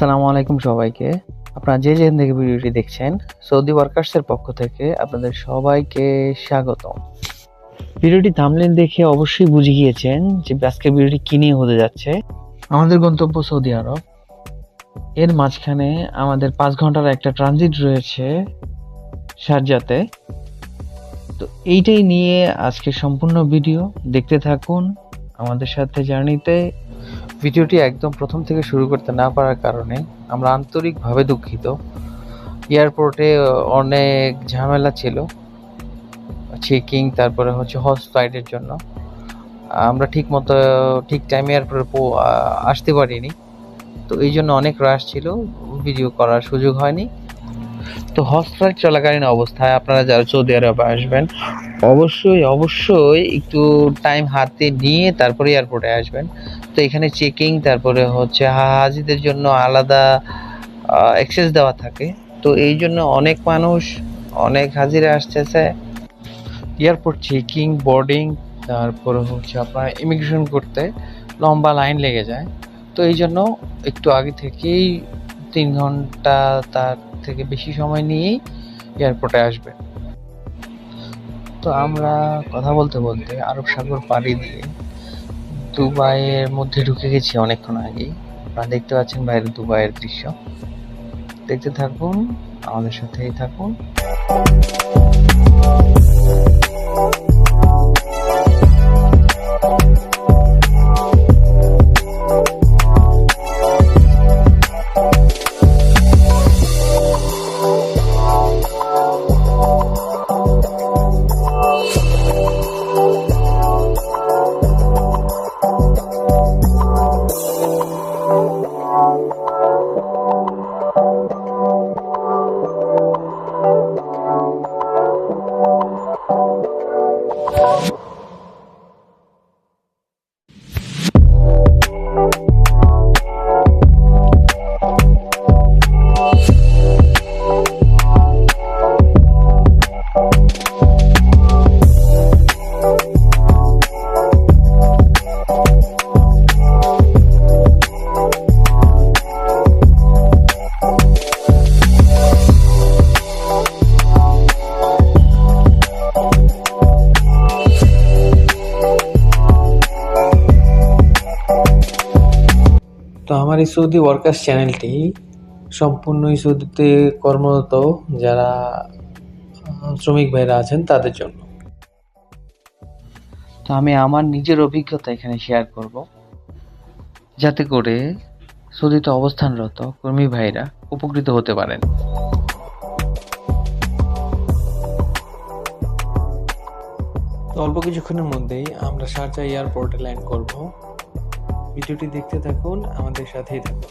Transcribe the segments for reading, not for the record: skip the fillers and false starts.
আসসালামু আলাইকুম সবাইকে। আপনারা যে যেখান থেকে ভিডিওটি দেখছেন, সৌদি ওয়ার্কার্সের পক্ষ থেকে আপনাদের সবাইকে স্বাগতম। ভিডিওটি থাম্বনেল দেখে অবশ্যই বুঝে গিয়েছেন যে আজকের ভিডিওটি কি নিয়ে হতে যাচ্ছে। আমাদের গন্তব্য সৌদি আরব। এর মাঝখানে আমাদের 5 ঘন্টার একটা ট্রানজিট রয়েছে শারজাতে। তো এইটাই নিয়ে আজকে সম্পূর্ণ ভিডিও দেখতে থাকুন আমাদের সাথে জার্নিতে। ভিডিওটি একদম প্রথম থেকে শুরু করতে না পারার কারণে আমরা আন্তরিকভাবে দুঃখিত। এয়ারপোর্টে অনেক ঝামেলা ছিল, চেকিং, তারপরে হজ ফ্লাইটের জন্য আমরা ঠিক টাইমে এয়ারপোর্টে আসতে পারিনি। তো এই জন্য অনেক রাশ ছিল, ভিডিও করার সুযোগ হয়নি। তো হজ ফ্লাইট চলাকালীন অবস্থায় আপনারা যারা সৌদি আরবে আসবেন অবশ্যই একটু টাইম হাতে নিয়ে তারপরে এয়ারপোর্টে আসবেন। তো এখানে চেকিং, তারপরে হাজিদের জন্য আলাদা অ্যাক্সেস দেওয়া থাকে। তো এই জন্য অনেক মানুষ, অনেক হাজিরা আসতেছে। এয়ারপোর্ট চেকিং, বোর্ডিং, তারপরে আপনার ইমিগ্রেশন করতে লম্বা লাইন লেগে যায়। তো এই জন্য একটু আগে থেকেই 3 ঘন্টা তার থেকে বেশি সময় নিয়েই এয়ারপোর্টে আসবে। তো আমরা কথা বলতে বলতে আরব সাগর পাড়ি দিয়ে দুবাইয়ের মধ্যে ঢুকে গেছি অনেকক্ষণ আগেই। আপনারা দেখতে পাচ্ছেন বাইরে দুবাইয়ের দৃশ্য। দেখতে থাকুন, আমাদের সাথেই থাকুন। তো আমার এই সৌদি ওয়ার্কার্স চ্যানেলটি সম্পূর্ণই সৌদিতে কর্মরত যারা শ্রমিক ভাইরা আছেন তাদের জন্য। তো আমি আমার নিজের অভিজ্ঞতা এখানে শেয়ার করব, যাতে করে সৌদিতে অবস্থানরত কর্মী ভাইরা উপকৃত হতে পারেন। তো অল্প কিছুক্ষণের মধ্যেই আমরা শারজা এয়ারপোর্টে ল্যান্ড করব। ভিডিওটি দেখতে থাকুন, আমাদের সাথেই থাকুন।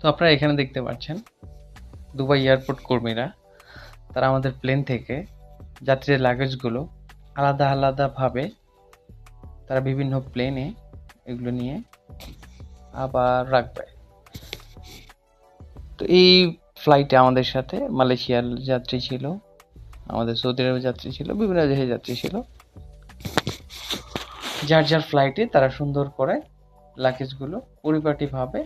তো আপনারা এখানে দেখতে পাচ্ছেন দুবাই এয়ারপোর্ট কর্মীরা, তারা আমাদের প্লেন থেকে যাত্রীদের লাগেজগুলো আলাদাভাবে তারা বিভিন্ন প্লেনে এগুলো নিয়ে আবার রাখবে। তো এই ফ্লাইটে আমাদের সাথে মালয়েশিয়ার যাত্রী ছিল, আমাদের সৌদি আরবের যাত্রী ছিল, বিভিন্ন দেশের যাত্রী ছিল। যার ফ্লাইটে তারা সুন্দর করে লাগেজগুলো পরিপাটিভাবে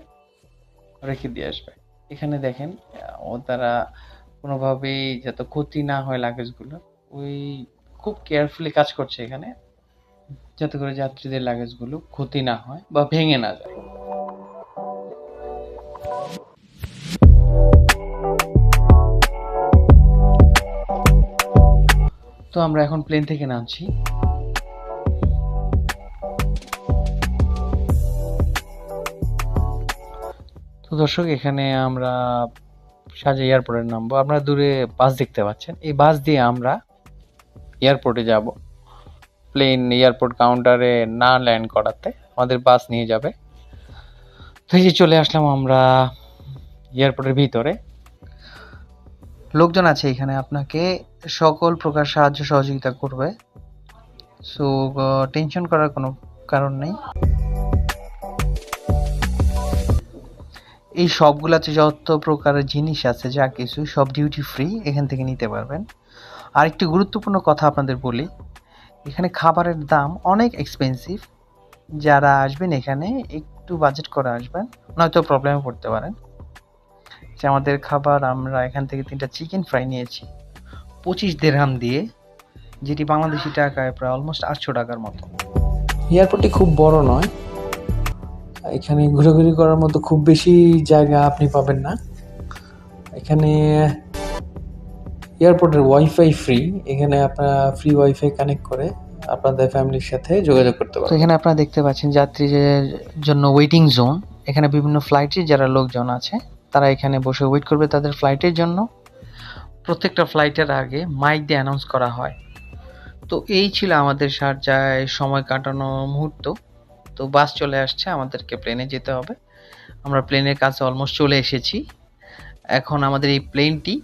রেখে দিয়ে আসবে। এখানে দেখেন তারা কোনোভাবেই যাতে ক্ষতি না হয় লাগেজগুলো, খুব কেয়ারফুলি কাজ করছে এখানে, যাতে করে যাত্রীদের লাগেজগুলো ক্ষতি না হয় বা ভেঙে না যায়। তো আমরা এখন প্লেন থেকে নামছি। তো দর্শক, এখানে আমরা শারজা এয়ারপোর্টে নামবো। আপনারা দূরে বাস দেখতে পাচ্ছেন, এই বাস দিয়ে আমরা এয়ারপোর্টে যাব। প্লেন এয়ারপোর্ট কাউন্টারে না ল্যান্ড করাতে আমাদের বাস নিয়ে যাবে। তো এই যে চলে আসলাম আমরা এয়ারপোর্টের ভিতরে। লোকজন আছে এখানে, আপনাকে সকল প্রকার সাহায্য সহযোগিতা করবে। সো টেনশন করার কোনো কারণ নেই। এই সবগুলাতে যত প্রকারের জিনিস আছে, যা কিছু সব ডিউটি ফ্রি, এখান থেকে নিতে পারবেন। আর একটি গুরুত্বপূর্ণ কথা আপনাদের বলি, এখানে খাবারের দাম অনেক এক্সপেন্সিভ। যারা আসবেন এখানে একটু বাজেট করে আসবেন, নয়তো প্রবলেমে পড়তে পারেন। যে আমাদের খাবার, আমরা এখান থেকে 3টা চিকেন ফ্রাই নিয়েছি 25 দিরহাম দিয়ে, যেটি বাংলাদেশি টাকায় প্রায় অলমোস্ট 800 টাকার মতো। এয়ারপোর্টটি খুব বড় নয়, এখানে ঘোরাঘুরি করার মতো খুব বেশি জায়গা আপনি পাবেন না। এখানে এয়ারপোর্টের ওয়াইফাই ফ্রি, এখানে আপনারা ফ্রি ওয়াইফাই কানেক্ট করে আপনাদের ফ্যামিলির সাথে যোগাযোগ করতে তো পারবেন। এখানে আপনারা দেখতে পাচ্ছেন যাত্রীদের জন্য ওয়েটিং জোন। এখানে বিভিন্ন ফ্লাইটে যারা লোকজন আছে তারা এখানে বসে ওয়েট করবে তাদের ফ্লাইটের জন্য। প্রত্যেকটা ফ্লাইটের আগে মাইক দিয়ে অ্যানাউন্স করা হয়। তো এই ছিল আমাদের শারজায় সময় কাটানো মুহূর্ত। তো বাস চলে আসছে, আমাদেরকে প্লেনে যেতে হবে। আমরা প্লেনের কাছে অলমোস্ট চলে এসেছি। এখন আমাদের এই প্লেনটি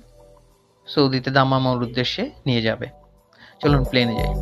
সৌদিতে দাম্মামের উদ্দেশ্যে নিয়ে যাবে। চলুন প্লেনে যাই।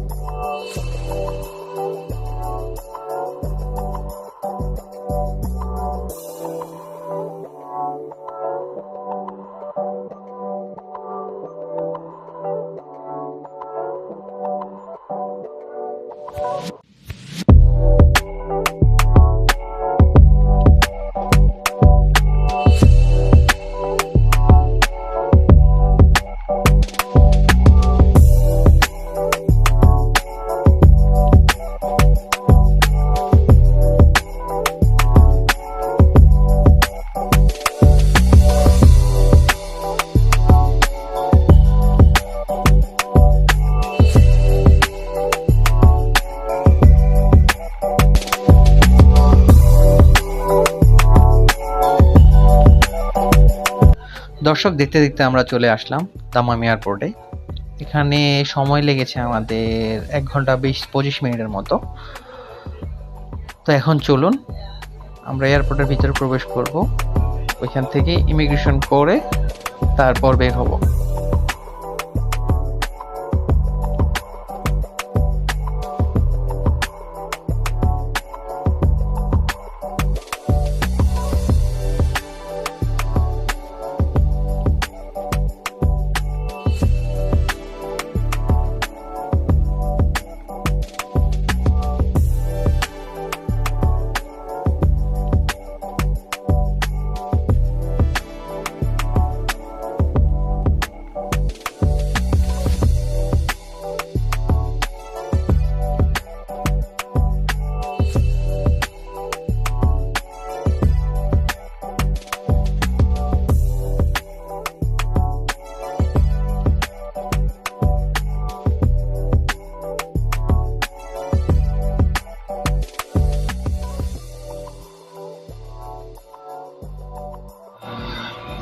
দর্শক, দেখতে দেখতে আমরা চলে আসলাম দাম্মাম এয়ারপোর্টে। এখানে সময় লেগেছে আমাদের 1 ঘন্টা 25 মিনিটের মতো। তো এখন চলুন আমরা এয়ারপোর্টের ভিতরে প্রবেশ করব, ওইখান থেকে ইমিগ্রেশন করে তারপর বের হব।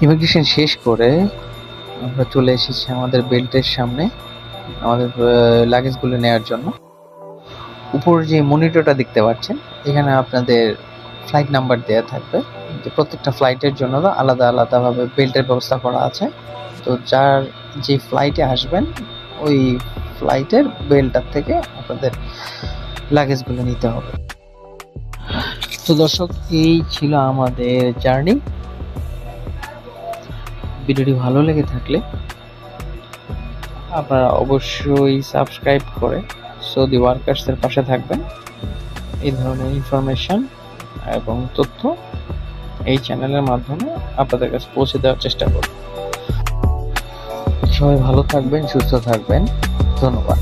ইমিগ্রেশন শেষ করে আমরা চলে এসেছি আমাদের বেল্টের সামনে আমাদের লাগেজগুলো নেওয়ার জন্য। উপর যে মনিটরটা দেখতে পাচ্ছেন, এখানে আপনাদের ফ্লাইট নাম্বার দেওয়া থাকবে। যে প্রত্যেকটা ফ্লাইটের জন্য আলাদা আলাদাভাবে বেল্টের ব্যবস্থা করা আছে। তো যার যে ফ্লাইটে আসবেন ওই ফ্লাইটের বেল্টটার থেকে আপনাদের লাগেজগুলো নিতে হবে। তো দর্শক, এই ছিল আমাদের জার্নি। ভিডিওটি ভালো লেগে থাকলে আপনারা অবশ্যই সাবস্ক্রাইব করে সৌদি ওয়ার্কার্সের পাশে থাকবেন। এই ধরনের ইনফরমেশন এবং তথ্য এই চ্যানেলের মাধ্যমে আপনাদের কাছে পৌঁছে দেওয়ার চেষ্টা করব। সবাই ভালো থাকবেন, সুস্থ থাকবেন। ধন্যবাদ।